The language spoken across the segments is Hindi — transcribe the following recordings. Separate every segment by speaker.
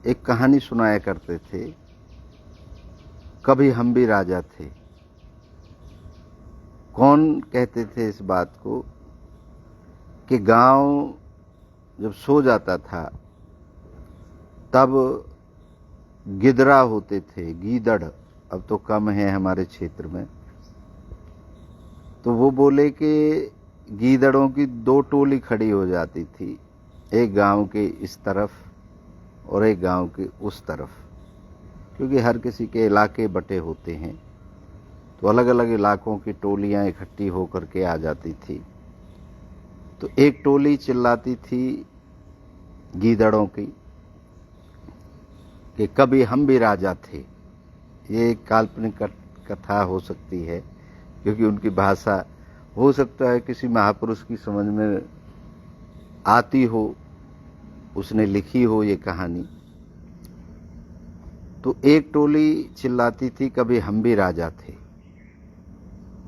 Speaker 1: एक कहानी सुनाया करते थे, कभी हम भी राजा थे। कौन कहते थे इस बात को कि गांव जब सो जाता था तब गिदरा होते थे, गीदड़, अब तो कम है हमारे क्षेत्र में। तो वो बोले कि गीदड़ों की दो टोली खड़ी हो जाती थी, एक गांव के इस तरफ और एक गांव के उस तरफ, क्योंकि हर किसी के इलाके बटे होते हैं, तो अलग अलग इलाकों की टोलियां इकट्ठी होकर के आ जाती थी। तो एक टोली चिल्लाती थी गीदड़ों की कि कभी हम भी राजा थे। ये एक काल्पनिक कथा हो सकती है, क्योंकि उनकी भाषा हो सकता है किसी महापुरुष की समझ में आती हो, उसने लिखी हो ये कहानी। तो एक टोली चिल्लाती थी कभी हम भी राजा थे,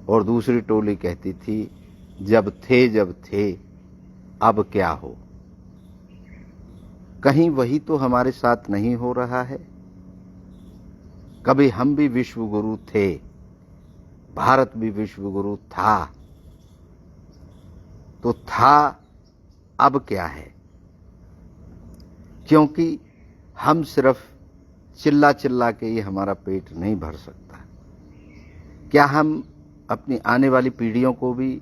Speaker 1: और दूसरी टोली कहती थी जब थे अब क्या हो। कहीं वही तो हमारे साथ नहीं हो रहा है? कभी हम भी विश्व गुरु थे, भारत भी विश्व गुरु था, तो था अब क्या है? क्योंकि हम सिर्फ चिल्ला चिल्ला के ये हमारा पेट नहीं भर सकता। क्या हम अपनी आने वाली पीढ़ियों को भी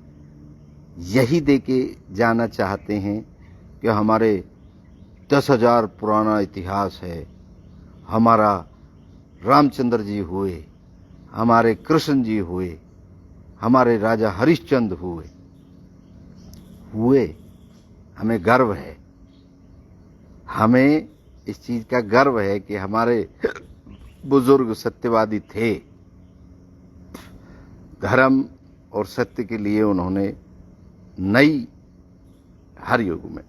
Speaker 1: यही देके जाना चाहते हैं कि हमारे 10,000 पुराना इतिहास है, हमारा रामचंद्र जी हुए, हमारे कृष्ण जी हुए, हमारे राजा हरिश्चंद्र हुए, हमें गर्व है, हमें इस चीज का गर्व है कि हमारे बुजुर्ग सत्यवादी थे, धर्म और सत्य के लिए उन्होंने नई, हर युग में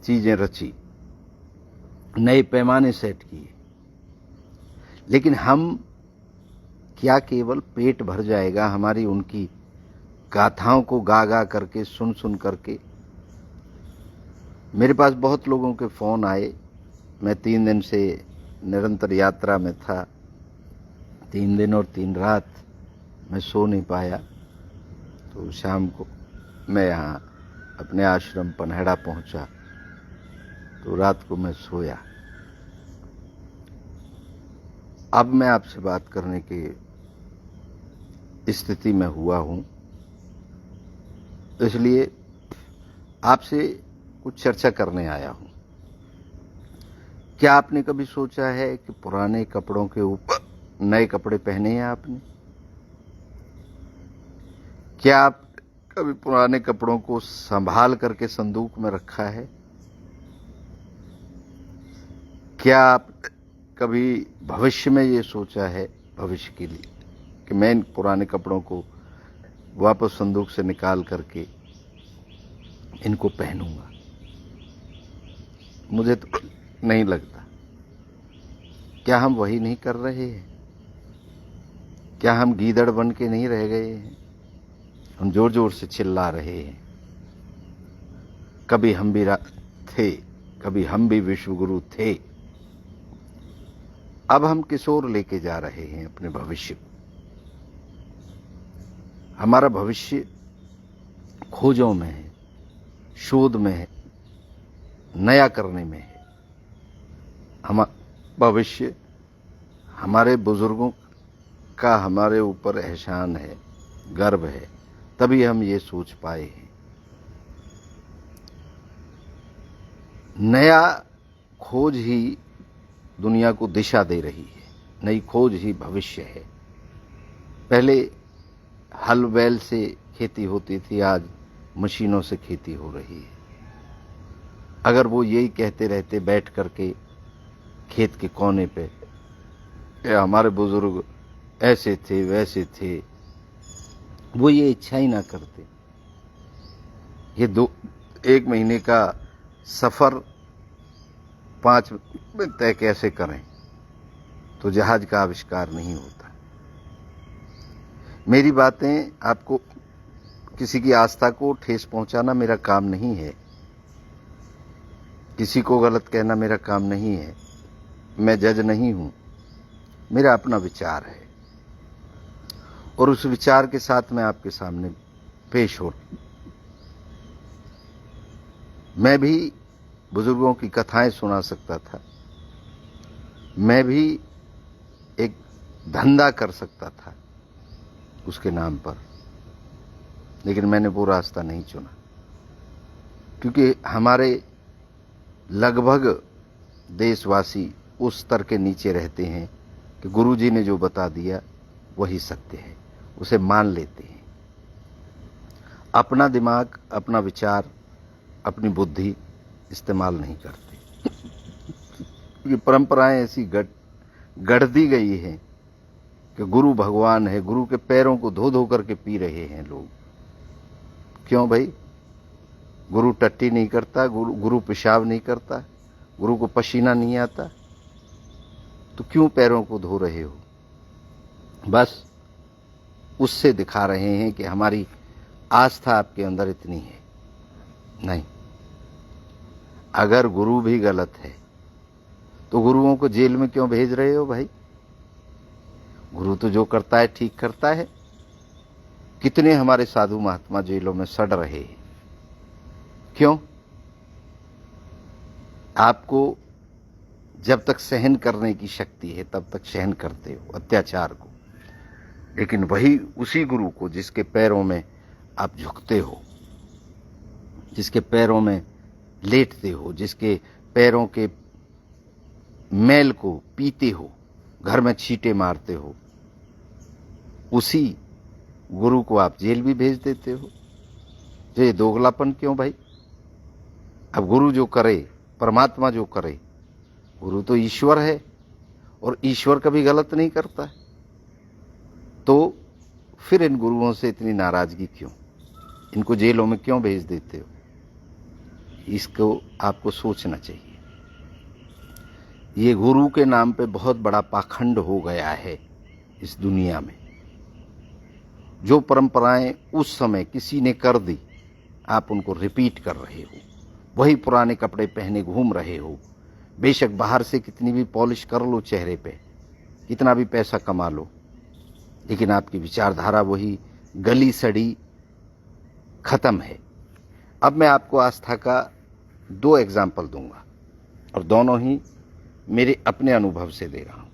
Speaker 1: चीजें रची, नए पैमाने सेट किए। लेकिन हम क्या केवल पेट भर जाएगा हमारी उनकी गाथाओं को गा गा करके, सुन सुन करके? मेरे पास बहुत लोगों के फोन आए। मैं 3 दिन से निरंतर यात्रा में था, 3 दिन और 3 रात मैं सो नहीं पाया। तो शाम को मैं यहाँ अपने आश्रम पनहेड़ा पहुंचा, तो रात को मैं सोया। अब मैं आपसे बात करने की स्थिति में हुआ हूं, इसलिए आपसे कुछ चर्चा करने आया हूं। क्या आपने कभी सोचा है कि पुराने कपड़ों के ऊपर नए कपड़े पहने हैं आपने? क्या आप कभी पुराने कपड़ों को संभाल करके संदूक में रखा है? क्या आप कभी भविष्य में ये सोचा है, भविष्य के लिए, कि मैं इन पुराने कपड़ों को वापस संदूक से निकाल करके इनको पहनूंगा? मुझे तो नहीं लगता। क्या हम वही नहीं कर रहे हैं? क्या हम गीदड़ बन के नहीं रह गए हैं? हम जोर जोर से चिल्ला रहे हैं कभी हम भी थे, कभी हम भी विश्व गुरु थे। अब हम किस ओर लेके जा रहे हैं अपने भविष्य को? हमारा भविष्य खोजों में है, शोध में है, नया करने में है। भविष्य हमारे बुजुर्गों का हमारे ऊपर एहसान है, गर्व है, तभी हम ये सोच पाए हैं। नया खोज ही दुनिया को दिशा दे रही है, नई खोज ही भविष्य है। पहले हल बैल से खेती होती थी, आज मशीनों से खेती हो रही है। अगर वो यही कहते रहते बैठ करके खेत के कोने पे, हमारे बुजुर्ग ऐसे थे वैसे थे, वो ये इच्छा ही ना करते। ये 1 महीने का सफर 5 में तय कैसे करें, तो जहाज का आविष्कार नहीं होता। मेरी बातें आपको, किसी की आस्था को ठेस पहुंचाना मेरा काम नहीं है, किसी को गलत कहना मेरा काम नहीं है। मैं जज नहीं हूं, मेरा अपना विचार है और उस विचार के साथ मैं आपके सामने पेश हो। मैं भी बुजुर्गों की कथाएं सुना सकता था, मैं भी एक धंधा कर सकता था उसके नाम पर, लेकिन मैंने वो रास्ता नहीं चुना, क्योंकि हमारे लगभग देशवासी उस स्तर के नीचे रहते हैं कि गुरुजी ने जो बता दिया वही सत्य है, उसे मान लेते हैं। अपना दिमाग, अपना विचार, अपनी बुद्धि इस्तेमाल नहीं करते, क्योंकि परंपराएं ऐसी गढ़ दी गई हैं कि गुरु भगवान है, गुरु के पैरों को धो धो करके पी रहे हैं लोग। क्यों भाई? गुरु टट्टी नहीं करता, गुरु पेशाब नहीं करता, गुरु को पसीना नहीं आता, तो क्यों पैरों को धो रहे हो? बस उससे दिखा रहे हैं कि हमारी आस्था आपके अंदर इतनी है। नहीं, अगर गुरु भी गलत है तो गुरुओं को जेल में क्यों भेज रहे हो भाई? गुरु तो जो करता है ठीक करता है। कितने हमारे साधु महात्मा जेलों में सड़ रहे हैं, क्यों? आपको जब तक सहन करने की शक्ति है तब तक सहन करते हो अत्याचार को, लेकिन वही उसी गुरु को जिसके पैरों में आप झुकते हो, जिसके पैरों में लेटते हो, जिसके पैरों के मैल को पीते हो, घर में छींटे मारते हो, उसी गुरु को आप जेल भी भेज देते हो। तो ये दोगलापन क्यों भाई? अब गुरु जो करे, परमात्मा जो करे, गुरु तो ईश्वर है और ईश्वर कभी गलत नहीं करता है, तो फिर इन गुरुओं से इतनी नाराजगी क्यों? इनको जेलों में क्यों भेज देते हो? इसको आपको सोचना चाहिए। ये गुरु के नाम पे बहुत बड़ा पाखंड हो गया है इस दुनिया में। जो परंपराएं उस समय किसी ने कर दी, आप उनको रिपीट कर रहे हो, वही पुराने कपड़े पहने घूम रहे हो। बेशक बाहर से कितनी भी पॉलिश कर लो चेहरे पे, कितना भी पैसा कमा लो, लेकिन आपकी विचारधारा वही गली सड़ी खत्म है। अब मैं आपको आस्था का 2 एग्जाम्पल दूंगा और दोनों ही मेरे अपने अनुभव से दे रहा हूं।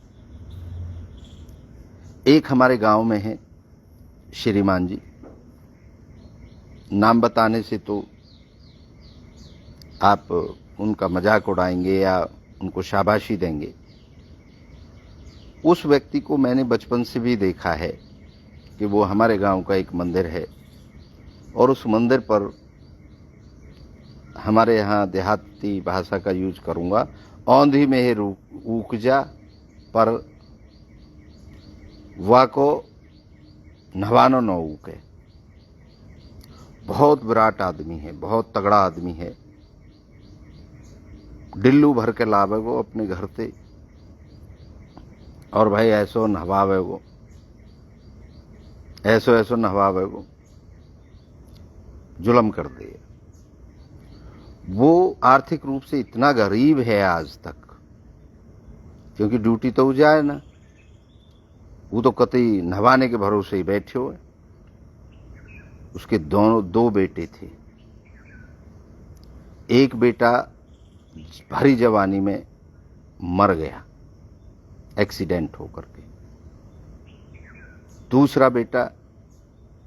Speaker 1: एक हमारे गांव में है श्रीमान जी, नाम बताने से तो आप उनका मजाक उड़ाएंगे या उनको शाबाशी देंगे। उस व्यक्ति को मैंने बचपन से भी देखा है कि वो हमारे गांव का एक मंदिर है और उस मंदिर पर, हमारे यहाँ देहाती भाषा का यूज करूंगा, औंधी में है ऊकजा पर वाको नवानो न ऊके। बहुत विराट आदमी है, बहुत तगड़ा आदमी है। डिल्लू भर के लावे वो अपने घर से, और भाई ऐसो नहवावे वो, ऐसो ऐसो नहवावे वो, जुल्म कर दे। वो आर्थिक रूप से इतना गरीब है आज तक, क्योंकि ड्यूटी तो जाए ना, वो तो कतई नहवाने के भरोसे ही बैठे हुए। उसके दो बेटे थे। एक बेटा भरी जवानी में मर गया एक्सीडेंट होकर के। दूसरा बेटा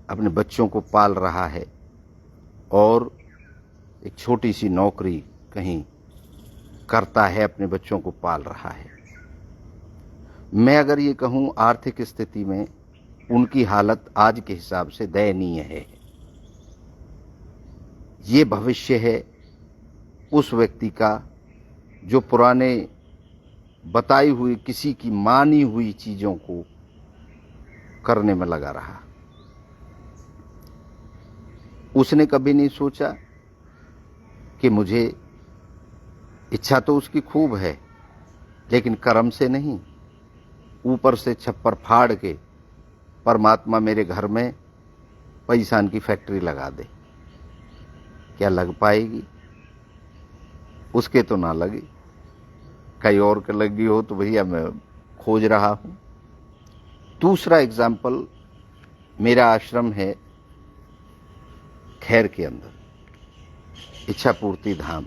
Speaker 1: अपने बच्चों को पाल रहा है और एक छोटी सी नौकरी कहीं करता है, अपने बच्चों को पाल रहा है। मैं अगर ये कहूं, आर्थिक स्थिति में उनकी हालत आज के हिसाब से दयनीय है। ये भविष्य है उस व्यक्ति का जो पुराने बताई हुई, किसी की मानी हुई चीजों को करने में लगा रहा। उसने कभी नहीं सोचा कि मुझे, इच्छा तो उसकी खूब है लेकिन कर्म से नहीं, ऊपर से छप्पर फाड़ के परमात्मा मेरे घर में पैसान की फैक्ट्री लगा दे। क्या लग पाएगी? उसके तो ना लगी। कहीं और के लगी हो तो भैया मैं खोज रहा हूं। दूसरा एग्जाम्पल, मेरा आश्रम है खैर के अंदर, इच्छापूर्ति धाम।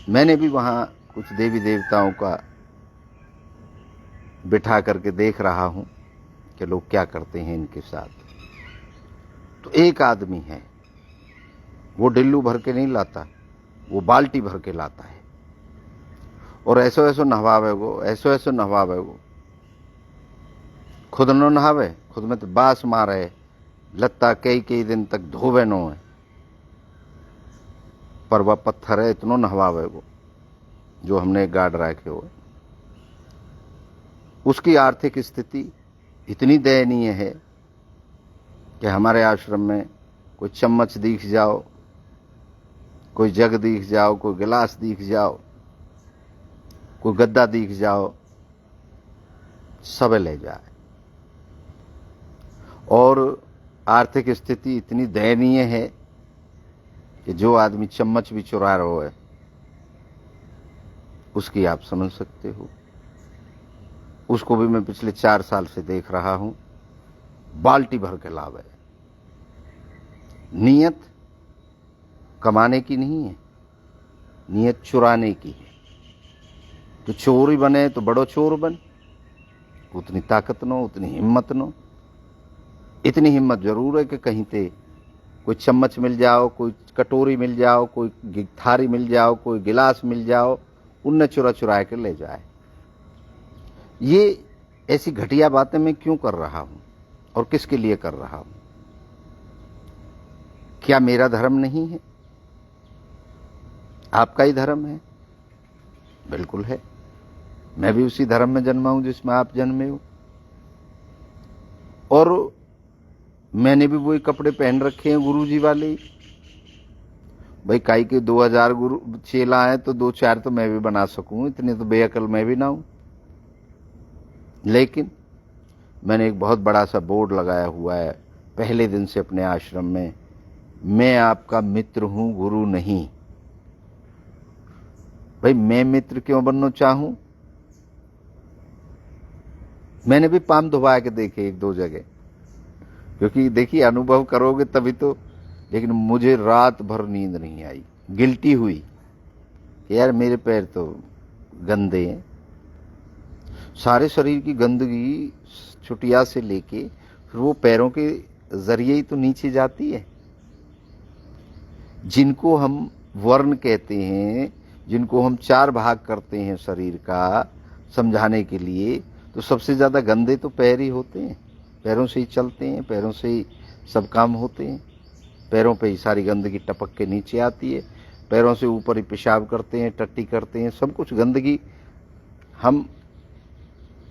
Speaker 1: मैंने भी वहां कुछ देवी देवताओं का बिठा करके देख रहा हूं कि लोग क्या करते हैं इनके साथ। तो एक आदमी है, वो डिल्लू भर के नहीं लाता, वो बाल्टी भर के लाता है और ऐसो ऐसो नहवावे गो, ऐसो ऐसो नहवावे गो। खुद न नहावे, खुद में तो बास मारे, लत्ता कई कई दिन तक धोवे नो है, पर वह पत्थर है इतनो नहवावे गो जो हमने गाड़ रखे हो। उसकी आर्थिक स्थिति इतनी दयनीय है कि हमारे आश्रम में कोई चम्मच दिख जाओ, कोई जग दिख जाओ, कोई गिलास दिख जाओ, कोई गद्दा दिख जाओ, सब ले जाए। और आर्थिक स्थिति इतनी दयनीय है कि जो आदमी चम्मच भी चुरा रहा है उसकी आप समझ सकते हो। उसको भी मैं पिछले 4 साल से देख रहा हूं, बाल्टी भर के लावे। नीयत कमाने की नहीं है, नीयत चुराने की है। तो चोर ही बने तो बड़ो चोर बन, उतनी ताकत नो, उतनी हिम्मत नो। इतनी हिम्मत जरूर है कि कहीं ते कोई चम्मच मिल जाओ, कोई कटोरी मिल जाओ, कोई थारी मिल जाओ, कोई गिलास मिल जाओ, उनने चुरा चुरा के ले जाए। ये ऐसी घटिया बातें मैं क्यों कर रहा हूं और किसके लिए कर रहा हूं? क्या मेरा धर्म नहीं है? आपका ही धर्म है? बिल्कुल है। मैं भी उसी धर्म में जन्मा हूं जिसमें आप जन्मे हो, और मैंने भी वही कपड़े पहन रखे हैं गुरुजी वाले। भाई काई के 2000 गुरु चेला है तो 2-4 तो मैं भी बना सकूं, इतने तो बेअकल मैं भी ना हूं। लेकिन मैंने एक बहुत बड़ा सा बोर्ड लगाया हुआ है पहले दिन से अपने आश्रम में, मैं आपका मित्र हूं, गुरु नहीं। भाई मैं मित्र क्यों बनना चाहूं? मैंने भी पाम धुबा के देखे 1-2 जगह, क्योंकि देखिए अनुभव करोगे तभी तो। लेकिन मुझे रात भर नींद नहीं आई, गिल्टी हुई यार मेरे पैर तो गंदे हैं। सारे शरीर की गंदगी छुटिया से लेके फिर वो पैरों के जरिए ही तो नीचे जाती है। जिनको हम वर्ण कहते हैं, जिनको हम 4 भाग करते हैं शरीर का समझाने के लिए, तो सबसे ज्यादा गंदे तो पैर ही होते हैं। पैरों से ही चलते हैं, पैरों से ही सब काम होते हैं, पैरों पे ही सारी गंदगी टपक के नीचे आती है, पैरों से ऊपर ही पेशाब करते हैं, टट्टी करते हैं, सब कुछ गंदगी हम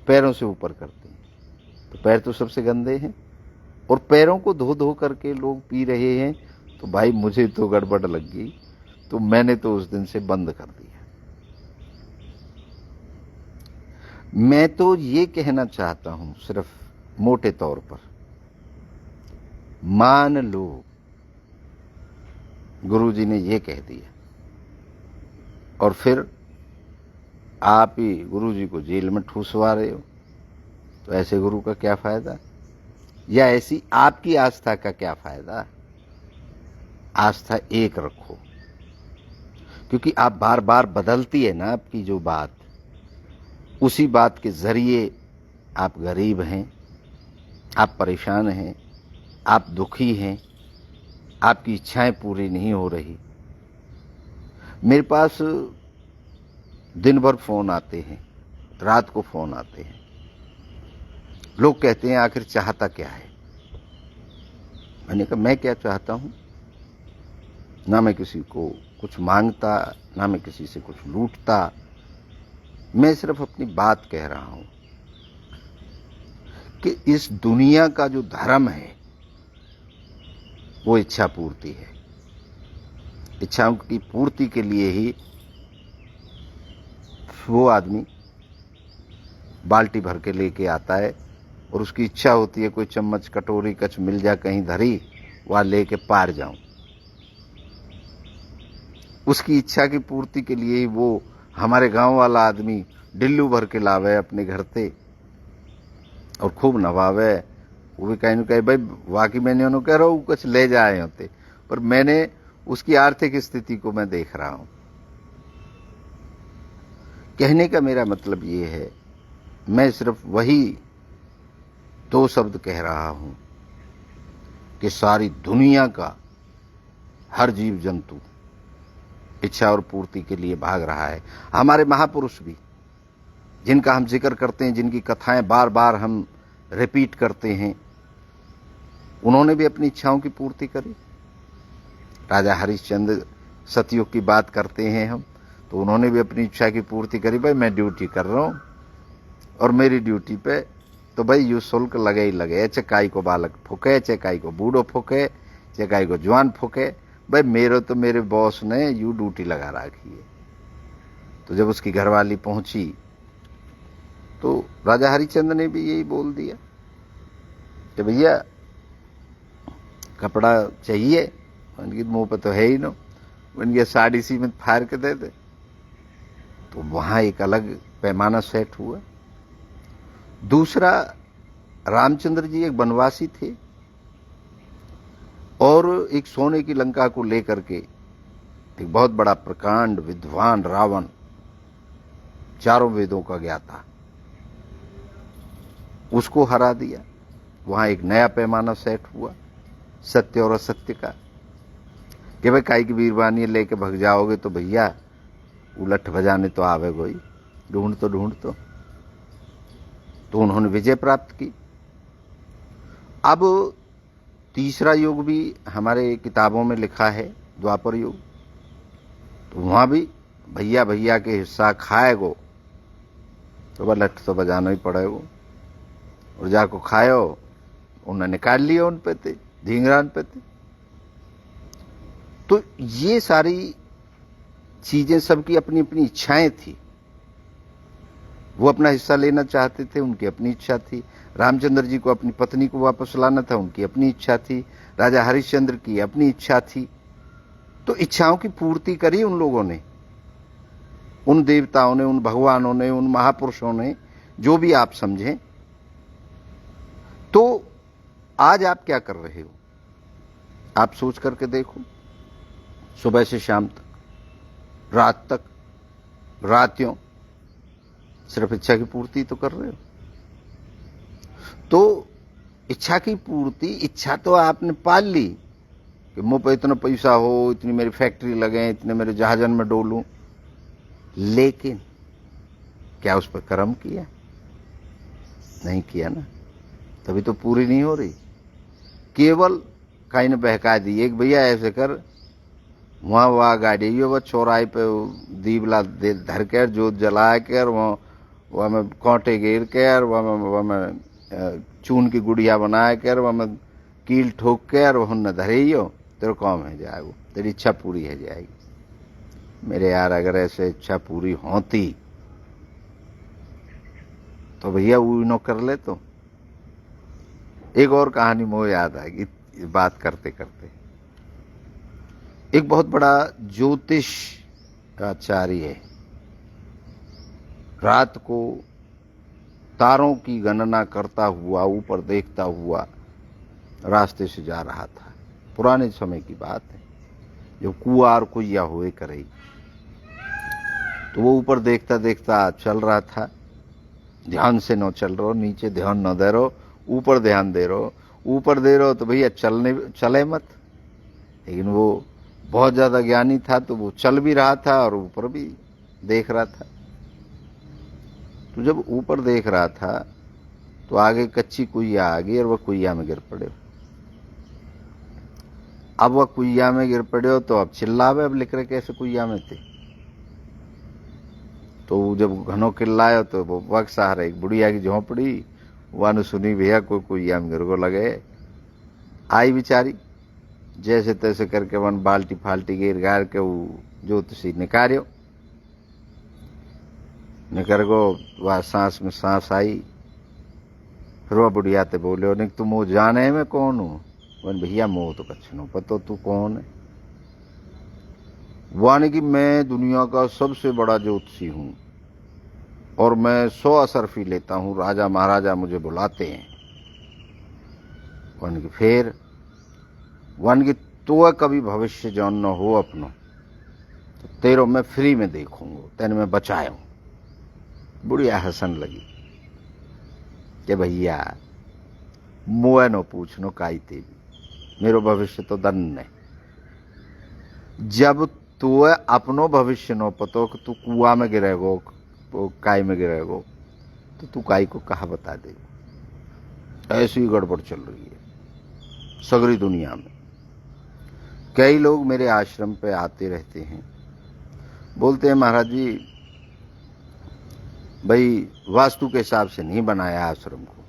Speaker 1: पैरों से ऊपर करते हैं। तो पैर तो सबसे गंदे हैं, और पैरों को धो धो करके लोग पी रहे हैं। तो भाई मुझे तो गड़बड़ लग गई, तो मैंने तो उस दिन से बंद कर दिया। मैं तो ये कहना चाहता हूं सिर्फ मोटे तौर पर, मान लो गुरुजी ने ये कह दिया और फिर आप ही गुरुजी को जेल में ठूसवा रहे हो, तो ऐसे गुरु का क्या फायदा? या ऐसी आपकी आस्था का क्या फायदा? आस्था एक रखो, क्योंकि आप बार बार बदलती है ना आपकी जो बात, उसी बात के जरिए आप गरीब हैं, आप परेशान हैं, आप दुखी हैं, आपकी इच्छाएं पूरी नहीं हो रही। मेरे पास दिन भर फोन आते हैं, रात को फोन आते हैं। लोग कहते हैं आखिर चाहता क्या है? मैंने कहा मैं क्या चाहता हूं? ना मैं किसी को कुछ मांगता, ना मैं किसी से कुछ लूटता। मैं सिर्फ अपनी बात कह रहा हूं कि इस दुनिया का जो धर्म है वो इच्छा पूर्ति है। इच्छाओं की पूर्ति के लिए ही वो आदमी बाल्टी भर के लेके आता है, और उसकी इच्छा होती है कोई चम्मच कटोरी कच मिल जाए कहीं धरी, वहां लेके पार जाऊं। उसकी इच्छा की पूर्ति के लिए ही वो हमारे गांव वाला आदमी डिल्लू भर के लावे अपने घर से और खूब नवावे। वो भी कहीं न कहीं भाई वाकई मैंने उन्होंने कह रहा हूँ कुछ ले जाए होते, पर मैंने उसकी आर्थिक स्थिति को मैं देख रहा हूं। कहने का मेरा मतलब ये है, मैं सिर्फ वही 2 शब्द कह रहा हूं कि सारी दुनिया का हर जीव जंतु इच्छा और पूर्ति के लिए भाग रहा है। हमारे महापुरुष भी, जिनका हम जिक्र करते हैं, जिनकी कथाएं बार बार हम रिपीट करते हैं, उन्होंने भी अपनी इच्छाओं की पूर्ति करी। राजा हरिश्चंद्र सतयुग की बात करते हैं हम, तो उन्होंने भी अपनी इच्छा की पूर्ति करी। भाई मैं ड्यूटी कर रहा हूं और मेरी ड्यूटी पे तो भाई यू शुल्क लगे ही लगे, चकाई को बालक फूके, चकाई को बूढ़ो फूके, चकाई को जवान फूके। भाई मेरे बॉस ने यू ड्यूटी लगा रखी है। तो जब उसकी घरवाली पहुंची तो राजा हरिश्चंद्र ने भी यही बोल दिया कि भैया कपड़ा चाहिए, उनकी मुंह पे तो है ही ना, उनकी साड़ी सी में फाड़ के दे दे। तो वहां एक अलग पैमाना सेट हुआ। दूसरा, रामचंद्र जी एक वनवासी थे और एक सोने की लंका को लेकर के एक बहुत बड़ा प्रकांड विद्वान रावण, चारों वेदों का ज्ञाता, उसको हरा दिया। वहां एक नया पैमाना सेट हुआ सत्य और असत्य का, कि भाई काई की बीरबानी लेके भग जाओगे तो भैया उलट बजाने तो आवे कोई, ढूंढ तो उन्होंने विजय प्राप्त की। अब तीसरा युग भी हमारे किताबों में लिखा है, द्वापर युग। तो वहां भी भैया भैया के हिस्सा खाएगो तो वह लठ तो बजाना ही पड़ेगो, और जाको खायो उन्हें निकाल लिया उन पे थे, धींगरान पे थे। तो ये सारी चीजें सबकी अपनी अपनी इच्छाएं थी। वो अपना हिस्सा लेना चाहते थे, उनकी अपनी इच्छा थी। रामचंद्र जी को अपनी पत्नी को वापस लाना था, उनकी अपनी इच्छा थी। राजा हरिश्चंद्र की अपनी इच्छा थी। तो इच्छाओं की पूर्ति करी उन लोगों ने, उन देवताओं ने, उन भगवानों ने, उन महापुरुषों ने, जो भी आप समझें। तो आज आप क्या कर रहे हो? आप सोच करके देखो। सुबह से शाम तक, रात तक, रातियों सिर्फ इच्छा की पूर्ति तो कर रहे हो। तो इच्छा की पूर्ति, इच्छा तो आपने पाल ली कि मुंह पे इतना पैसा हो, इतनी मेरी फैक्ट्री लगे, इतने मेरे जहाजन में डोलूं, लेकिन क्या उस पर कर्म किया? नहीं किया ना, तभी तो पूरी नहीं हो रही। केवल कहीं ने बहका दी एक भैया ऐसे कर, वहां वह गाड़ी वह चौराहे पे दीवला धर कर जोत जला कर वह में कांटे गिर कर वह में चून की गुड़िया बना कर वह में कील ठोक कर वह न धरे तेरे काम है जाएगो, तेरी इच्छा पूरी है जाएगी। मेरे यार अगर ऐसे इच्छा पूरी होती तो भैया वो नो कर ले। तो एक और कहानी मुझे याद आएगी बात करते करते। एक बहुत बड़ा ज्योतिष का आचार्य रात को तारों की गणना करता हुआ, ऊपर देखता हुआ रास्ते से जा रहा था। पुराने समय की बात है, जो कुआर कुइया हुए करे। तो वो ऊपर देखता देखता चल रहा था। ध्यान से न चल रहो, नीचे ध्यान न दे रहो, ऊपर ध्यान दे रहो। ऊपर दे रहो तो भैया चले मत। लेकिन वो बहुत ज्यादा ज्ञानी था, तो वो चल भी रहा था और ऊपर भी देख रहा था। तो जब ऊपर देख रहा था तो आगे कच्ची कुइया आ गई और वह कुइया में गिर पड़े। अब वह कुइया में गिर पड़े हो तो अब चिल्लावे, अब लिख रहे कैसे कुइया में थे। तो जब घनों चिल्लायो तो वो वक्त सहारा एक बुढ़िया की झोंपड़ी, वह सुनी भैया कोई कुइया में गिर को लगे। आई बेचारी, जैसे तैसे करके वन बाल्टी फाल्टी गिर गार के वो ज्योतिषी निकारियो। निकर गो वह सांस में सांस आई। फिर वह बुढ़िया ते बोले, निक तुम वो जाने में कौन हूं? वन भैया मोह तो कछ नो पतो, तू कौन है? वाने की मैं दुनिया का सबसे बड़ा ज्योतिषी हूं। और मैं 100 असरफी लेता हूँ, राजा महाराजा मुझे बुलाते हैं। वन की फिर वन की तो कभी भविष्य जौन न हो अपनो तो तेरो मैं फ्री में देखूंगा, तेने मैं बचाऊं। बुढ़िया हसन लगी कि भैया मुए नो पूछनो काई तेरी, मेरो भविष्य तो दन्न है। जब तू अपनो भविष्य नो पतो कि तू कुआ में गिरेगो, काई में गिरेगो, तो तू काई को कहा बता दे। ऐसी गड़बड़ चल रही है सगरी दुनिया में। कई लोग मेरे आश्रम पे आते रहते हैं, बोलते हैं महाराज जी भाई वास्तु के हिसाब से नहीं बनाया आश्रम को।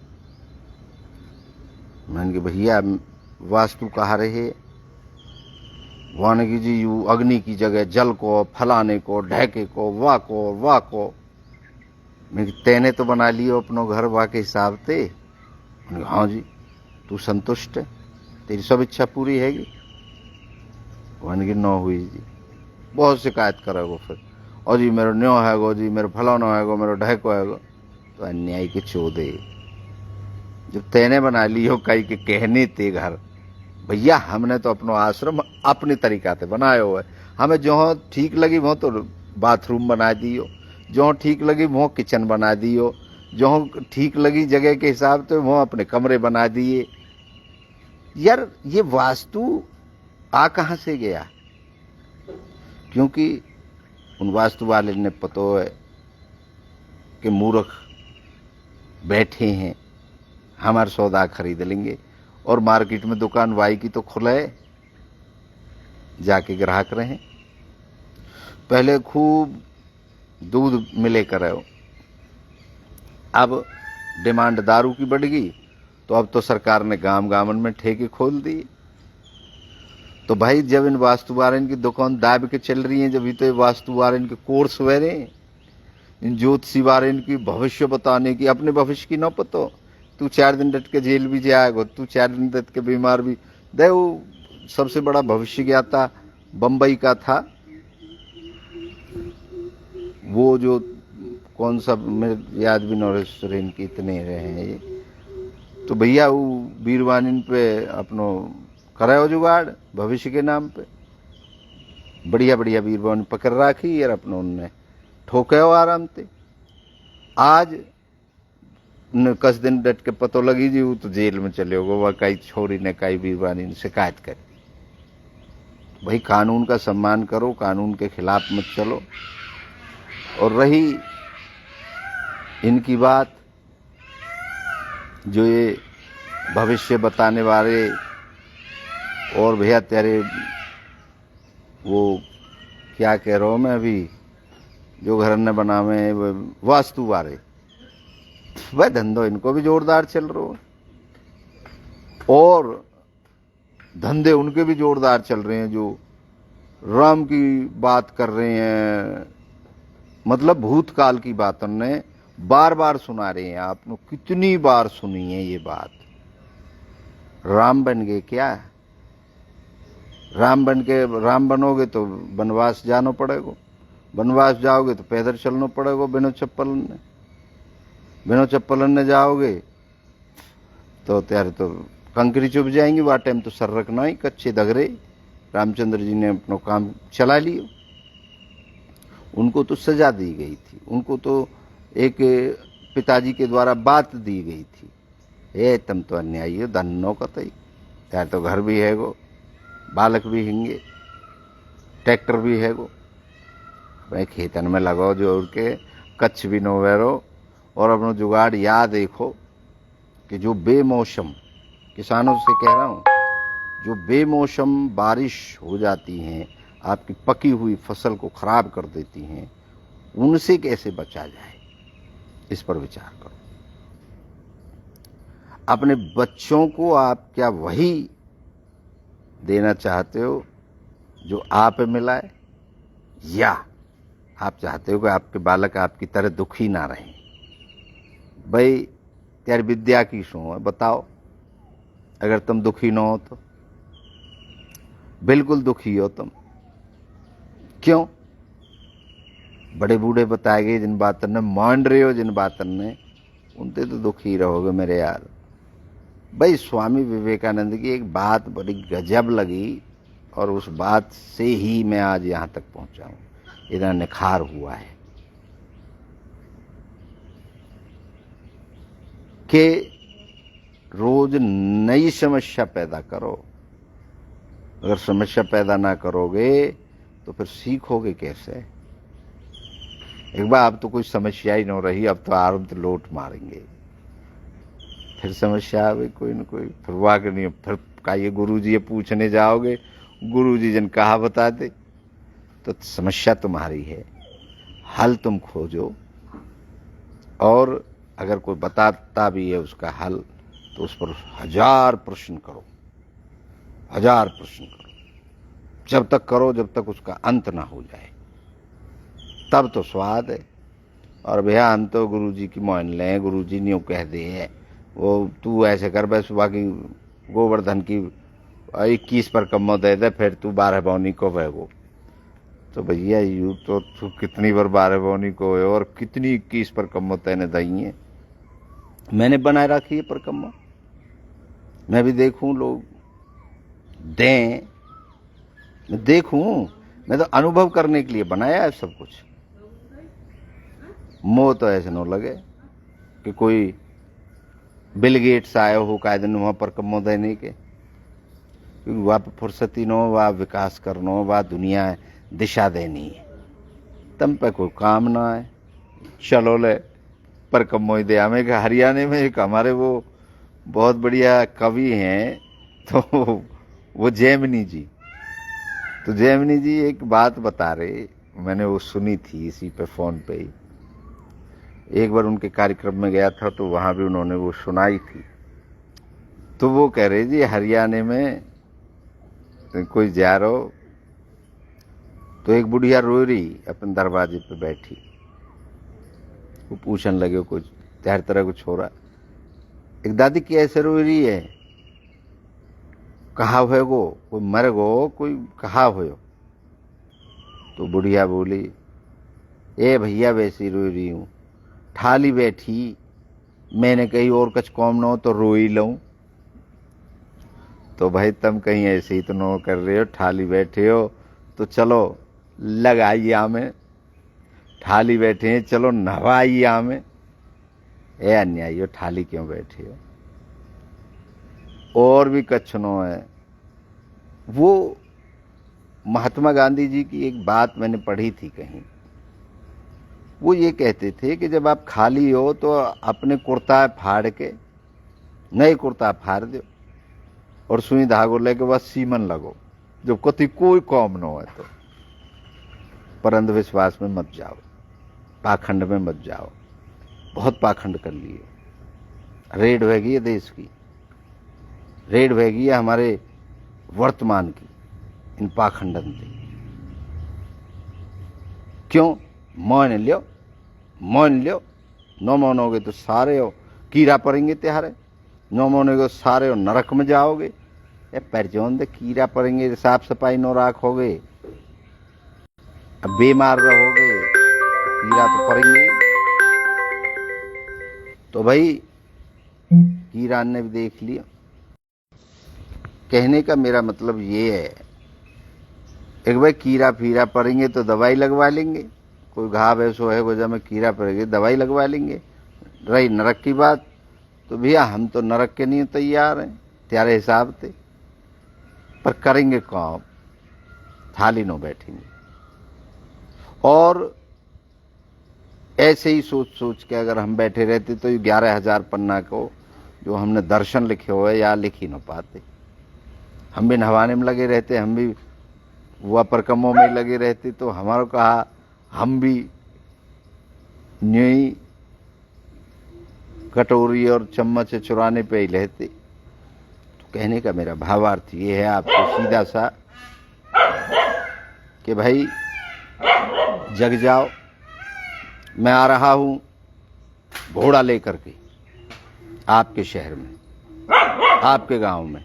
Speaker 1: मैंने कहा भैया वास्तु कहा रहे, वानगी जी यू अग्नि की जगह जल को, फलाने को, ढेके को, वाह को, वाह को। मैं तेने तो बना लियो अपनो घर वाह के हिसाब से। हाँ जी, तू संतुष्ट है, तेरी सब इच्छा पूरी हैगी। वानगी नो हुई जी, बहुत शिकायत करेगो फिर, और जी मेरा न्यो हैगो जी, मेरा फलानो हैगो, मेरा ढेको हैगो। तो अन्याय के चोदे, जब तेने बना लियो कई के कहने ते घर। भैया हमने तो अपनो आश्रम अपने तरीका से बनाया हुआ है। हमें जो ठीक लगी वो तो बाथरूम बना दियो, जो ठीक लगी वो किचन बना दियो, जो ठीक लगी जगह के हिसाब से वो अपने कमरे बना दिए। यार ये वास्तु आ कहां से गया? क्योंकि उन वास्तु वाले ने पतो है कि मूर्ख बैठे हैं, हमारा सौदा खरीद लेंगे, और मार्केट में दुकान वाई की तो खुले, जाके ग्राहक रहे। पहले खूब दूध मिले करे, अब डिमांड दारू की बढ़ गई, तो अब तो सरकार ने गांव गांवन में ठेके खोल दिए। तो भाई जब इन वास्तु वारन की दुकान दाब के चल रही है, जब तो ये वास्तु वारन के कोर्स हुए रहे, इन ज्योतिषी वारन की भविष्य बताने की, अपने भविष्य की न पतो। तू 4 दिन डट के जेल भी जाएगा, तू 4 दिन डट के बीमार भी। दे वो सबसे बड़ा भविष्य ज्ञाता बंबई का था, वो जो कौन सा मेरे याद भी नौरेश्वरीन की इतने रहे हैं ये। तो भैया वो बीरवानिन पे अपनो करायो जुगाड़ भविष्य के नाम पे, बढ़िया बढ़िया बीरवान पकड़ राखी यार, अपनो उनने ठोके हो आराम से। आज कस दिन डट के पतो लगी जी वो तो जेल में चले हो, वह कई छोरी ने कई बीरवानी ने शिकायत करी। भाई कानून का सम्मान करो, कानून के खिलाफ मत चलो। और रही इनकी बात, जो ये भविष्य बताने वाले, और भैया तेरे वो क्या कह रहा हूं मैं अभी, जो घर ने बनावे वास्तु वाले, वह धंधो इनको भी जोरदार चल रहा है, और धंधे उनके भी जोरदार चल रहे हैं जो राम की बात कर रहे हैं। मतलब भूतकाल की बात उन्हें बार बार सुना रहे हैं। आपने कितनी बार सुनी है ये बात? राम बन गए क्या? राम बनोगे तो वनवास जाना पड़ेगा, वनवास जाओगे तो पैदल चलना पड़ेगा, बिना चप्पल ने जाओगे तो त्यारे तो कंकरी चुभ जाएंगी। वह टाइम तो सर रखना ही कच्चे दगरे। रामचंद्र जी ने अपना काम चला लिया, उनको तो सजा दी गई थी, उनको तो एक पिताजी के द्वारा बात दी गई थी, ये तुम तो अन्यायी हो, धन्नो कतई। त्यार तो घर भी है गो, बालक भी हिंगे, ट्रैक्टर भी है गो, भाई खेतन में लगाओ जोड़ के, कच्छ भी नो वेरो। और अपना जुगाड़ याद देखो कि जो बेमौसम, किसानों से कह रहा हूं, जो बेमौसम बारिश हो जाती हैं, आपकी पकी हुई फसल को खराब कर देती हैं, उनसे कैसे बचा जाए, इस पर विचार करो। अपने बच्चों को आप क्या वही देना चाहते हो जो आप मिला है, या आप चाहते हो कि आपके बालक आपकी तरह दुखी ना रहें? भाई त्यार विद्या की शो है, बताओ। अगर तुम दुखी ना हो तो, बिल्कुल दुखी हो तुम, क्यों? बड़े बूढ़े बताए गए जिन बातन ने मान रहे हो, जिन बातन ने उनते तो दुखी रहोगे मेरे यार। भाई स्वामी विवेकानंद की एक बात बड़ी गजब लगी और उस बात से ही मैं आज यहाँ तक पहुँचा हूँ, इतना निखार हुआ है कि रोज नई समस्या पैदा करो। अगर समस्या पैदा ना करोगे तो फिर सीखोगे कैसे। एक बार अब तो कोई समस्या ही नहीं रही, अब तो आरंभ लोट मारेंगे, फिर समस्या आवे कोई न कोई, फिर वाक नहीं, फिर कहिए गुरु जी ये पूछने जाओगे, गुरु जी जन कहा बताते। तो समस्या तुम्हारी है, हल तुम खोजो, और अगर कोई बताता भी है उसका हल तो उस पर 1000 प्रश्न करो, 1000 प्रश्न करो, जब तक करो जब तक उसका अंत ना हो जाए, तब तो स्वाद है। और भैया हम तो गुरु जी की मान लें, गुरु जी ने कह दे वो तू ऐसे कर, बस बाकी गोवर्धन की 21 पर कम्मो दे दे, फिर तू 12 बौनी को वेगो। तो भैया यू तो तू कितनी बार 12 बौनी को है और कितनी 21 पर कम्मो तैने दई है। मैंने बनाए रखी है पर कम्मो, मैं भी देखूं लोग दें, मैं देखूं, मैं तो अनुभव करने के लिए बनाया है सब कुछ। मोह तो ऐसे न लगे कि कोई बिल गेट्स आए हो कायदे वहां पर कम्मो देने के, क्योंकि वहां पर फुर्सती नो, वह विकास करनो, वह दुनिया दिशा देनी है, तम पे कोई काम ना है। चलो ले पर कम्मो ही दे। हमें हरियाणा में एक हमारे वो बहुत बढ़िया कवि हैं, तो वो जैमिनी जी, तो जैमिनी जी एक बात बता रहे, मैंने वो सुनी थी इसी पे फोन पे ही। एक बार उनके कार्यक्रम में गया था तो वहां भी उन्होंने वो सुनाई थी। तो वो कह रहे जी हरियाणा में कोई जा रहो तो एक बुढ़िया रो रही अपने दरवाजे पे बैठी, वो पूछने लगे कुछ हर तरह को छोरा, एक दादी कैसे रो रही है, कहा हुए गो, कोई मर गो, कोई कहा हुए। तो बुढ़िया बोली, ए भैया वैसी रो रही हूं, ठाली बैठी, मैंने कही और कुछ कौम न हो तो रो ही लऊं। तो भाई तुम कहीं ऐसे ही तो नो कर रहे हो, ठाली बैठे हो तो चलो लगाइए आमे, ठाली बैठे हैं चलो नहवाइए आमे। ए अन्यायी हो, ठाली क्यों बैठे हो। और भी कच्छनो है। वो महात्मा गांधी जी की एक बात मैंने पढ़ी थी कहीं, वो ये कहते थे कि जब आप खाली हो तो अपने कुर्ता फाड़ के नए कुर्ता फाड़ दो और सुई धागो लेके बस सीमन लगो, जब कति कोई काम न हो तो। पर अंधविश्वास में मत जाओ, पाखंड में मत जाओ, बहुत पाखंड कर लिए। रेड होगी है देश की, रेड होगी है हमारे वर्तमान की इन पाखंडन से। क्यों मान लियो, मान लियो, न मानोगे तो सारे हो कीड़ा पड़ेंगे त्यारे, न मानोगे सारे हो नरक में जाओगे। ये परजोन दे कीड़ा पड़ेंगे, साफ सफाई न रखोगे, अब बीमार रहोगे, कीड़ा तो पड़ेंगे। तो भाई कीड़ा ने भी देख लिया। कहने का मेरा मतलब ये है, एक भाई कीड़ा फीरा पड़ेंगे तो दवाई लगवा लेंगे, कोई घाव है सो है वजह में कीड़ा पड़ेगी दवाई लगवा लेंगे। रही नरक की बात, तो भैया हम तो नरक के नहीं तैयार हैं त्यारे हिसाब से, पर करेंगे काम, थाली नो बैठेंगे। और ऐसे ही सोच सोच के अगर हम बैठे रहते तो 11,000 पन्ना को जो हमने दर्शन लिखे हुए या लिख ही न पाते। हम भी नहवाने में लगे रहते, हम भी वह परकमों में लगे रहते, तो हमारा कहा हम भी न्यूई कटोरी और चम्मच चुराने पे ही रहते। तो कहने का मेरा भावार्थ ये है आपको सीधा सा कि भाई जग जाओ, मैं आ रहा हूं घोड़ा लेकर के आपके शहर में, आपके गांव में,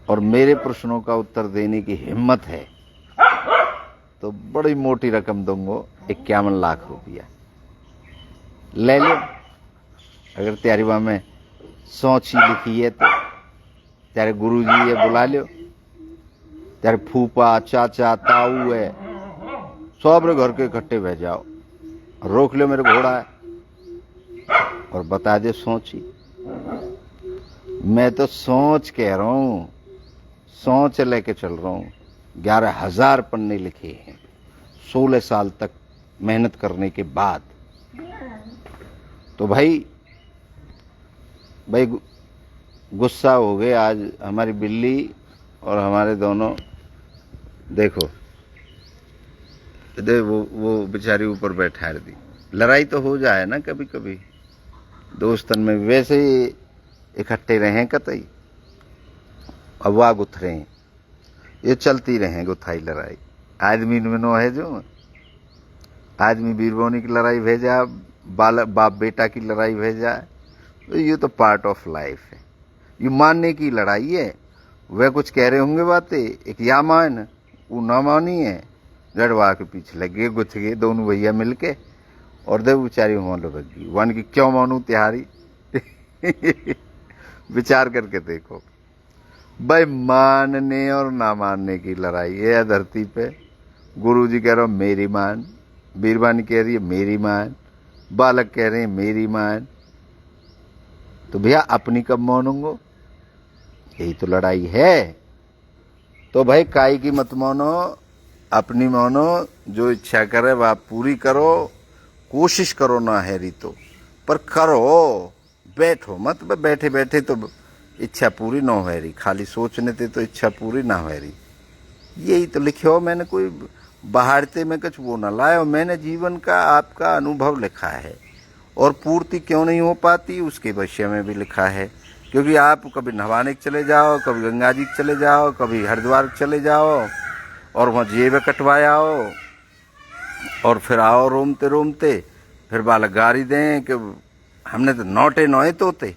Speaker 1: और मेरे प्रश्नों का उत्तर देने की हिम्मत है तो बड़ी मोटी रकम दूंगा, 51 लाख रुपया ले लो। अगर त्यारी वहां में सोची लिखी है तो तेरे गुरुजी है बुला लो, तेरे फूफा चाचा ताऊ है सब रे घर के इकट्ठे बह जाओ, रोक लो मेरे घोड़ा है और बता दे सोची। मैं तो सोच कह रहा हूं, सोच लेके चल रहा हूं। 11,000 पन्ने लिखे हैं 16 साल तक मेहनत करने के बाद। तो भाई गुस्सा हो गए आज हमारी बिल्ली और हमारे दोनों। देखो वो बेचारी ऊपर बैठा दी। लड़ाई तो हो जाए ना कभी कभी दोस्तन में, वैसे ही इकट्ठे रहें कतई। अब वाह गुथरे हैं, ये चलती रहे गुथाई लड़ाई। आदमी में नो है जो आदमी बीरबोनी की लड़ाई भेजा, बाप बेटा की लड़ाई भेजा, तो ये तो पार्ट ऑफ लाइफ है। ये मानने की लड़ाई है। वह कुछ कह रहे होंगे बातें, एक या मान वो ना मानी है, जड़वा के पीछे लगे गुथ गए दोनों भैया मिलके और दे बेचारी हों लगी वन की क्यों मानू तिहारी। विचार करके देखो भाई, मानने और ना मानने की लड़ाई है धरती पे। गुरुजी कह रहे हो मेरी मान, बीरबानी कह रही है मेरी मान, बालक कह रहे हैं मेरी मान। तो भैया अपनी कब मानूंगो, यही तो लड़ाई है। तो भाई काई की मत मानो, अपनी मानो। जो इच्छा करे वह पूरी करो, कोशिश करो ना हैरी तो, पर करो, बैठो मत। बैठे बैठे तो इच्छा पूरी ना हो रही, खाली सोचने ते तो इच्छा पूरी ना हो रही। यही तो लिखे मैंने, कोई बाहरते में कुछ वो ना लाए। मैंने जीवन का आपका अनुभव लिखा है और पूर्ति क्यों नहीं हो पाती उसके विषय में भी लिखा है। क्योंकि आप कभी नहाने चले जाओ, कभी गंगा जी चले जाओ, कभी हरिद्वार चले जाओ और वहाँ जेब कटवाए आओ और फिर आओ रोमते रोमते, फिर बालक गाड़ी दें कि हमने तो नौटे नौए तोते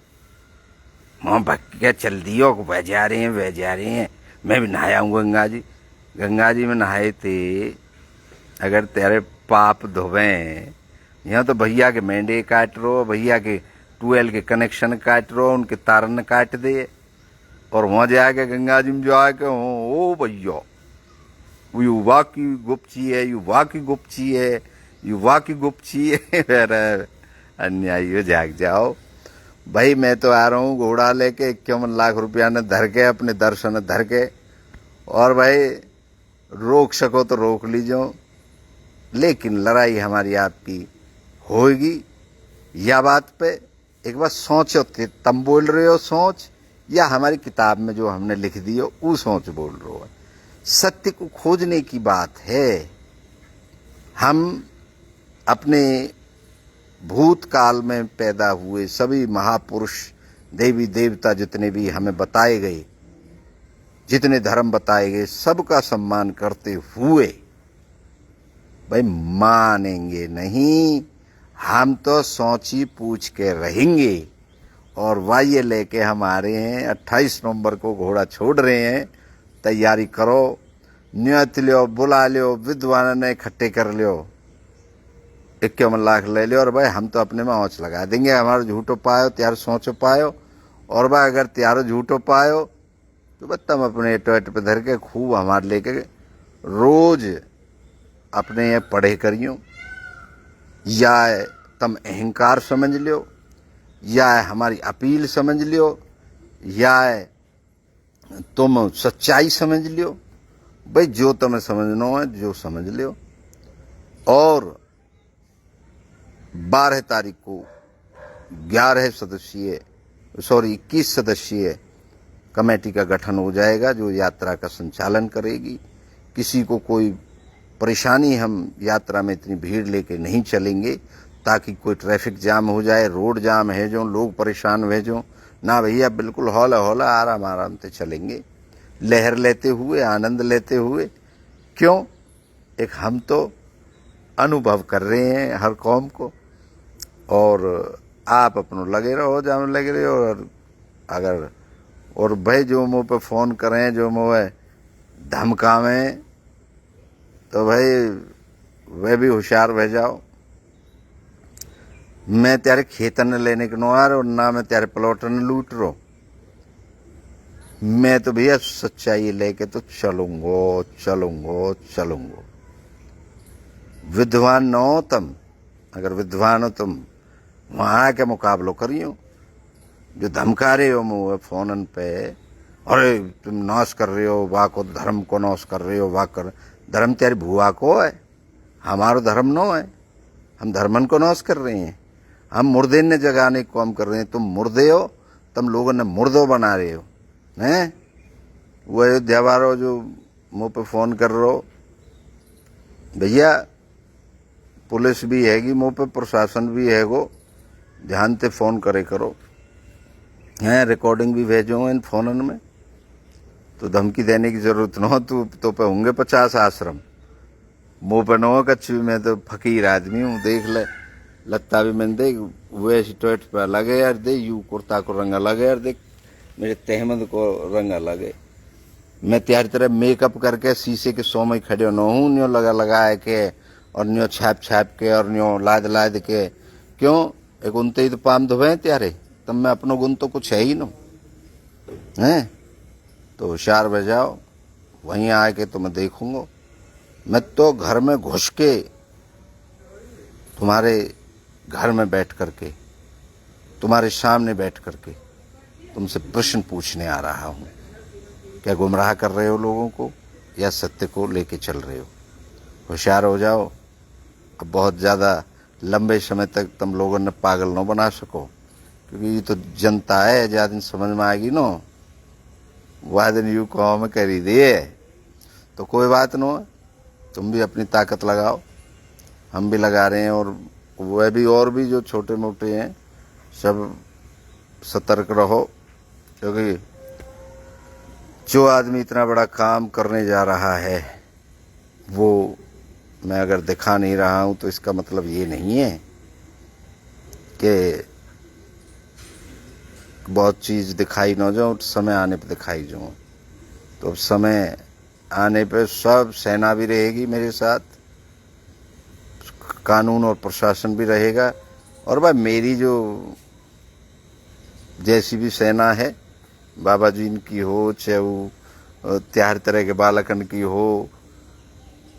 Speaker 1: वहाँ भग के चल दियो, वह जा रहे हैं वह जा रहे हैं। मैं भी नहाया हूँ गंगा जी में नहाए थे। अगर तेरे पाप धोवें, यहाँ तो भैया के मेंढे काट रो, भैया के ट्यूबवेल के कनेक्शन काट रो, उनके तारन काट दे और वहाँ जाके गंगा जी में जाके ओ भैया युवा की गुप्ची है, युवा की गुप्ची है, युवा की गुप्ची है। अन्यायी जाग जाओ भाई। मैं तो आ रहा हूँ घोड़ा लेके 51 लाख रुपया ने धर के, अपने दर्शन धर के। और भाई रोक सको तो रोक लीजो, लेकिन लड़ाई हमारी आपकी होगी। या बात पे एक बार सोचो, तुम बोल रहे हो सोच, या हमारी किताब में जो हमने लिख दी हो वो सोच बोल रहे हो। सत्य को खोजने की बात है। हम अपने भूतकाल में पैदा हुए सभी महापुरुष, देवी देवता जितने भी हमें बताए गए, जितने धर्म बताए गए, सबका सम्मान करते हुए भाई मानेंगे नहीं। हम तो सोची पूछ के रहेंगे। और वाये लेके हम आ रहे हैं, 28 नवंबर को घोड़ा छोड़ रहे हैं। तैयारी करो, न्यत लो, बुला लो, विद्वान ने इकट्ठे कर लो, 51 लाख ले लो। और भाई हम तो अपने में औंच लगा देंगे। हमारा झूठो पायो त्यार सोचो पायो। और भाई अगर त्यारो झूठो पायो तो बस तुम अपने टोट पे धर के खूब हमारे लेके रोज अपने ये पढ़े करियो। या तुम अहंकार समझ लो, या हमारी अपील समझ लो, या तुम सच्चाई समझ लो। भाई जो तुम्हें समझना है जो समझ लो। और 12 तारीख को 21 सदस्यीय कमेटी का गठन हो जाएगा जो यात्रा का संचालन करेगी। किसी को कोई परेशानी, हम यात्रा में इतनी भीड़ लेके नहीं चलेंगे ताकि कोई ट्रैफिक जाम हो जाए, रोड जाम है जो, लोग परेशान हुए जो ना। भैया बिल्कुल हौला हौला आराम आराम से चलेंगे, लहर लेते हुए, आनंद लेते हुए। क्यों? एक हम तो अनुभव कर रहे हैं हर कौम को, और आप अपनो लगे रहो जहाँ लगे रहे। और अगर और भाई जो मुँह पे फ़ोन करें, जो मुँह धमकावें, तो भाई वे भी होशियार रह जाओ। मैं त्यारे खेतन लेने के नो आ रहा, ना मैं त्यारे प्लॉटन लूट रो। मैं तो भैया सच्चाई लेके तो चलूंगो। विद्वान न हो तुम, अगर विद्वान हो तुम वहां के मुकाबलो करियो। जो धमका रहे हो मुँह फोनन पे, अरे तुम नाश कर रहे हो, वाह को धर्म को नाश कर रहे हो, वाह कर। धर्म तेरी भुआ को है, हमारो धर्म नो है। हम धर्मन को नाश कर रहे हैं, हम मुर्दे ने जगाने को काम कर रहे हैं। तुम मुर्दे हो, तुम लोगों ने मुर्दो बना रहे हो हैं। वो अयोध्या वालों जो मुंह पे फोन कर रहे हो, भैया पुलिस भी हैगी मुंह पे, प्रशासन भी हैगो, ध्यान से फोन करे करो हैं। रिकॉर्डिंग भी भेजो इन फोनन में, तो धमकी देने की जरूरत न हो। तो पे होंगे 50 आश्रम, मुंह पे न हो कच्छ भी। मैं तो फकीर आदमी हूँ, देख ले लत्ता भी मैंने देख, वैसे टोट पे अलग है यार, देख यू कुर्ता को रंग अलग है यार, देख मेरे तहमद को रंग अलग है। मैं त्यारी तरह मेकअप करके शीशे के सो में खड़े न हूँ, न्यो लगा के और न्यो छाप के और न्यो लाद के। क्यों एक उनते ही तो पाम धोए त्यारे, तब मैं अपनो गुण तो कुछ है ही न है। तो होशियार बह जाओ, वहीं आके तो मैं देखूंगा। मैं तो घर में घुस के तुम्हारे घर में बैठ करके, तुम्हारे सामने बैठ करके तुमसे प्रश्न पूछने आ रहा हूं। क्या गुमराह कर रहे हो लोगों को, या सत्य को लेके चल रहे हो? होशियार हो जाओ। अब बहुत ज़्यादा लंबे समय तक तुम लोगों ने पागल न बना सको, क्योंकि ये तो जनता है। ज्यादा दिन समझ में आएगी नो, वह दिन यू कहो में करी दिए तो कोई बात न है। तुम भी अपनी ताकत लगाओ, हम भी लगा रहे हैं, और वह भी और भी जो छोटे मोटे हैं सब सतर्क रहो। क्योंकि जो आदमी इतना बड़ा काम करने जा रहा है, वो मैं अगर दिखा नहीं रहा हूं तो इसका मतलब ये नहीं है कि बहुत चीज दिखाई न जाओ, समय आने पे दिखाई जाओ। तो समय आने पे सब सेना भी रहेगी मेरे साथ, कानून और प्रशासन भी रहेगा, और भाई मेरी जो जैसी भी सेना है, बाबा जी इनकी हो, चाहे वो त्यार तरह के बालकन की हो,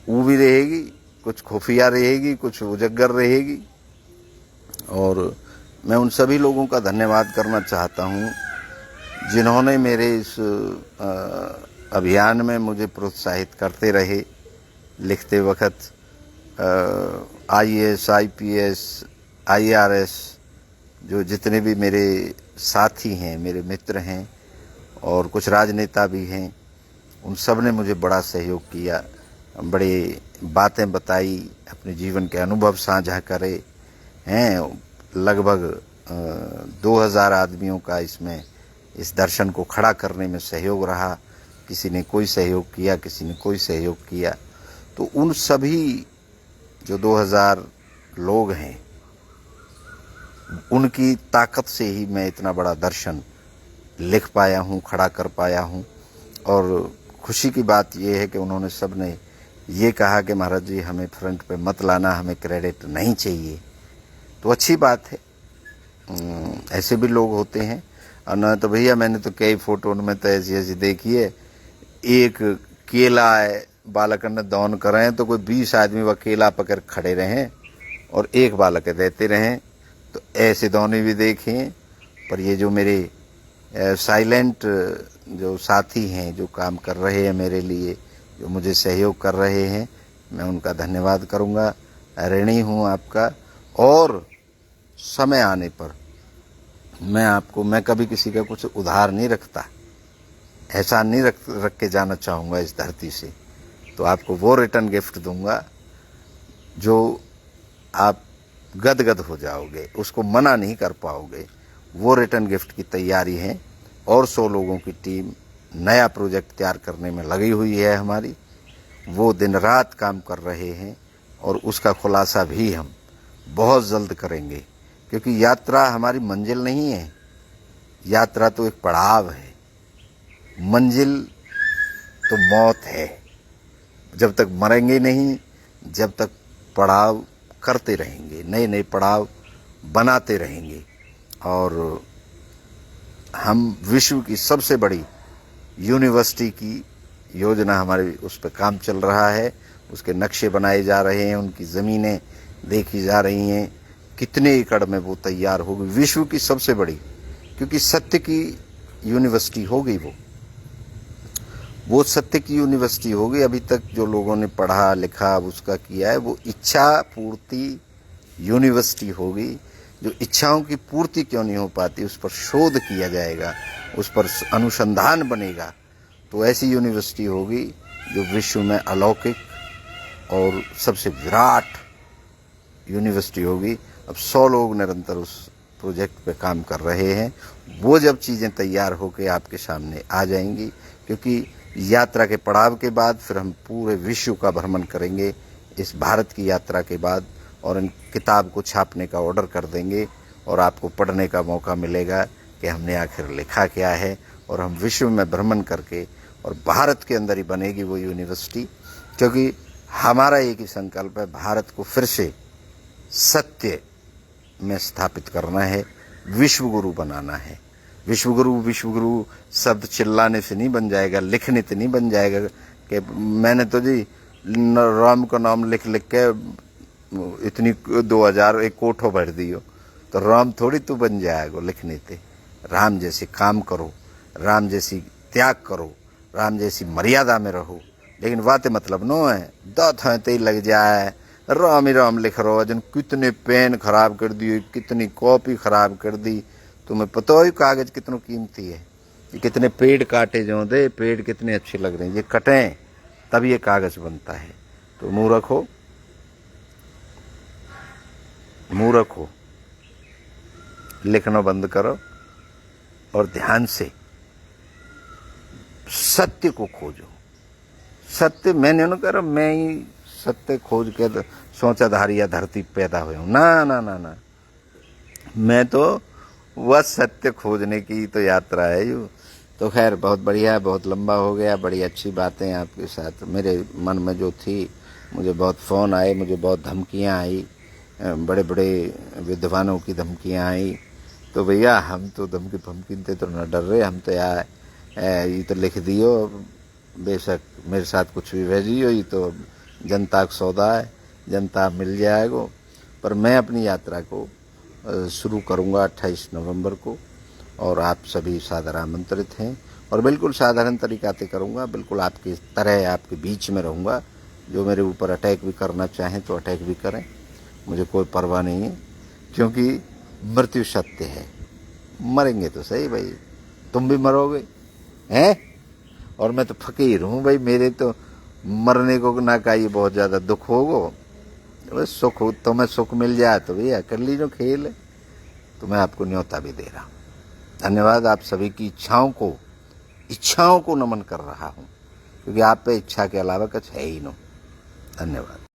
Speaker 1: वो भी रहेगी। कुछ खुफिया रहेगी, कुछ उजागर रहेगी। और मैं उन सभी लोगों का धन्यवाद करना चाहता हूँ जिन्होंने मेरे इस अभियान में मुझे प्रोत्साहित करते रहे। लिखते वक्त IAS, IPS, IRS जो जितने भी मेरे साथी हैं, मेरे मित्र हैं, और कुछ राजनेता भी हैं, उन सब ने मुझे बड़ा सहयोग किया, बड़े बातें बताई, अपने जीवन के अनुभव साझा करे हैं। लगभग 2000 आदमियों का इसमें इस दर्शन को खड़ा करने में सहयोग रहा। किसी ने कोई सहयोग किया, किसी ने कोई सहयोग किया। तो उन सभी जो 2000 लोग हैं, उनकी ताकत से ही मैं इतना बड़ा दर्शन लिख पाया हूँ, खड़ा कर पाया हूँ। और खुशी की बात यह है कि उन्होंने सब ने ये कहा कि महाराज जी हमें फ्रंट पे मत लाना, हमें क्रेडिट नहीं चाहिए। तो अच्छी बात है, ऐसे भी लोग होते हैं। और न तो भैया मैंने तो कई फोटो उनमें तो ऐसी देखी है, एक केला है बालक ने दौन करें तो कोई 20 आदमी वह केला पकड़ खड़े रहें और एक बालक देते रहें। तो ऐसे दौने भी देखें। पर ये जो मेरे साइलेंट जो साथी हैं, जो काम कर रहे हैं मेरे लिए, जो मुझे सहयोग कर रहे हैं, मैं उनका धन्यवाद करूंगा। ऋणी हूं आपका। और समय आने पर मैं कभी किसी का कुछ उधार नहीं रखता, एहसान नहीं रख के जाना चाहूँगा इस धरती से। तो आपको वो रिटर्न गिफ्ट दूंगा जो आप गदगद हो जाओगे, उसको मना नहीं कर पाओगे। वो रिटर्न गिफ्ट की तैयारी है। और 100 लोगों की टीम नया प्रोजेक्ट तैयार करने में लगी हुई है हमारी। वो दिन रात काम कर रहे हैं और उसका खुलासा भी हम बहुत जल्द करेंगे। क्योंकि यात्रा हमारी मंजिल नहीं है, यात्रा तो एक पड़ाव है, मंजिल तो मौत है। जब तक मरेंगे नहीं, जब तक पड़ाव करते रहेंगे, नए नए पड़ाव बनाते रहेंगे। और हम विश्व की सबसे बड़ी यूनिवर्सिटी की योजना हमारे उस पर काम चल रहा है, उसके नक्शे बनाए जा रहे हैं, उनकी ज़मीनें देखी जा रही हैं, कितने एकड़ में वो तैयार होगी, विश्व की सबसे बड़ी, क्योंकि सत्य की यूनिवर्सिटी होगी वो सत्य की यूनिवर्सिटी होगी। अभी तक जो लोगों ने पढ़ा लिखा उसका किया है, वो इच्छा पूर्ति यूनिवर्सिटी होगी। जो इच्छाओं की पूर्ति क्यों नहीं हो पाती, उस पर शोध किया जाएगा, उस पर अनुसंधान बनेगा, तो ऐसी यूनिवर्सिटी होगी जो विश्व में अलौकिक और सबसे विराट यूनिवर्सिटी होगी। अब 100 लोग निरंतर उस प्रोजेक्ट पे काम कर रहे हैं। वो जब चीज़ें तैयार होकर आपके सामने आ जाएंगी, क्योंकि यात्रा के पड़ाव के बाद फिर हम पूरे विश्व का भ्रमण करेंगे इस भारत की यात्रा के बाद, और इन किताब को छापने का ऑर्डर कर देंगे और आपको पढ़ने का मौका मिलेगा कि हमने आखिर लिखा क्या है। और हम विश्व में भ्रमण करके, और भारत के अंदर ही बनेगी वो यूनिवर्सिटी, क्योंकि हमारा एक ही संकल्प है, भारत को फिर से सत्य में स्थापित करना है, विश्व गुरु बनाना है। विश्व गुरु शब्द चिल्लाने से नहीं बन जाएगा, लिखने से नहीं बन जाएगा कि मैंने तो जी राम का नाम लिख लिख के इतनी 2000 एक कोठो भर दियो, तो राम थोड़ी तो बन जाएगा लिखने से। राम जैसे काम करो, राम जैसी त्याग करो, राम जैसी मर्यादा में रहो। लेकिन बातें मतलब नो है, दांत है लग जाए, राम ही राम लिख रहो। जन कितने पेन खराब कर दिए, कितनी कॉपी खराब कर दी। तुम्हें पता हो कागज कितना कीमती है, ये कितने पेड़ काटे जो दे, पेड़ कितने अच्छे लग रहे हैं, ये कटें तब ये कागज बनता है। तो मूर्ख हो, लिखना बंद करो और ध्यान से सत्य को खोजो। सत्य मैंने न करो, मैं ही सत्य खोज के सोचा धारिया धरती पैदा हुआ हूं, ना ना ना ना, मैं तो वह सत्य खोजने की तो यात्रा है यू। तो खैर बहुत बढ़िया, बहुत लंबा हो गया, बड़ी अच्छी बातें आपके साथ मेरे मन में जो थी। मुझे बहुत फ़ोन आए, मुझे बहुत धमकियां आई, बड़े बड़े विद्वानों की धमकियां आई। तो भैया हम तो धमकी फमकी तो न डर रहे, हम तो यार ये तो लिख दियो, बेशक मेरे साथ कुछ भी भेजियो, ये तो जनता का सौदा है, जनता मिल जाएगा। पर मैं अपनी यात्रा को शुरू करूंगा 28 नवंबर को, और आप सभी सादर आमंत्रित हैं। और बिल्कुल साधारण तरीका से करूंगा, बिल्कुल आपकी तरह आपके बीच में रहूंगा। जो मेरे ऊपर अटैक भी करना चाहें तो अटैक भी करें, मुझे कोई परवाह नहीं है, क्योंकि मृत्यु सत्य है। मरेंगे तो सही भाई, तुम भी मरोगे हैं, और मैं तो फकीर हूँ भाई, मेरे तो मरने को ना चाहिए बहुत ज़्यादा दुख होगो, सुख हो तो मैं सुख मिल जाए तो भैया कर लीजिए खेल। तो मैं आपको न्योता भी दे रहा हूँ। धन्यवाद, आप सभी की इच्छाओं को नमन कर रहा हूँ, क्योंकि आप पे इच्छा के अलावा कुछ है ही नहीं। धन्यवाद।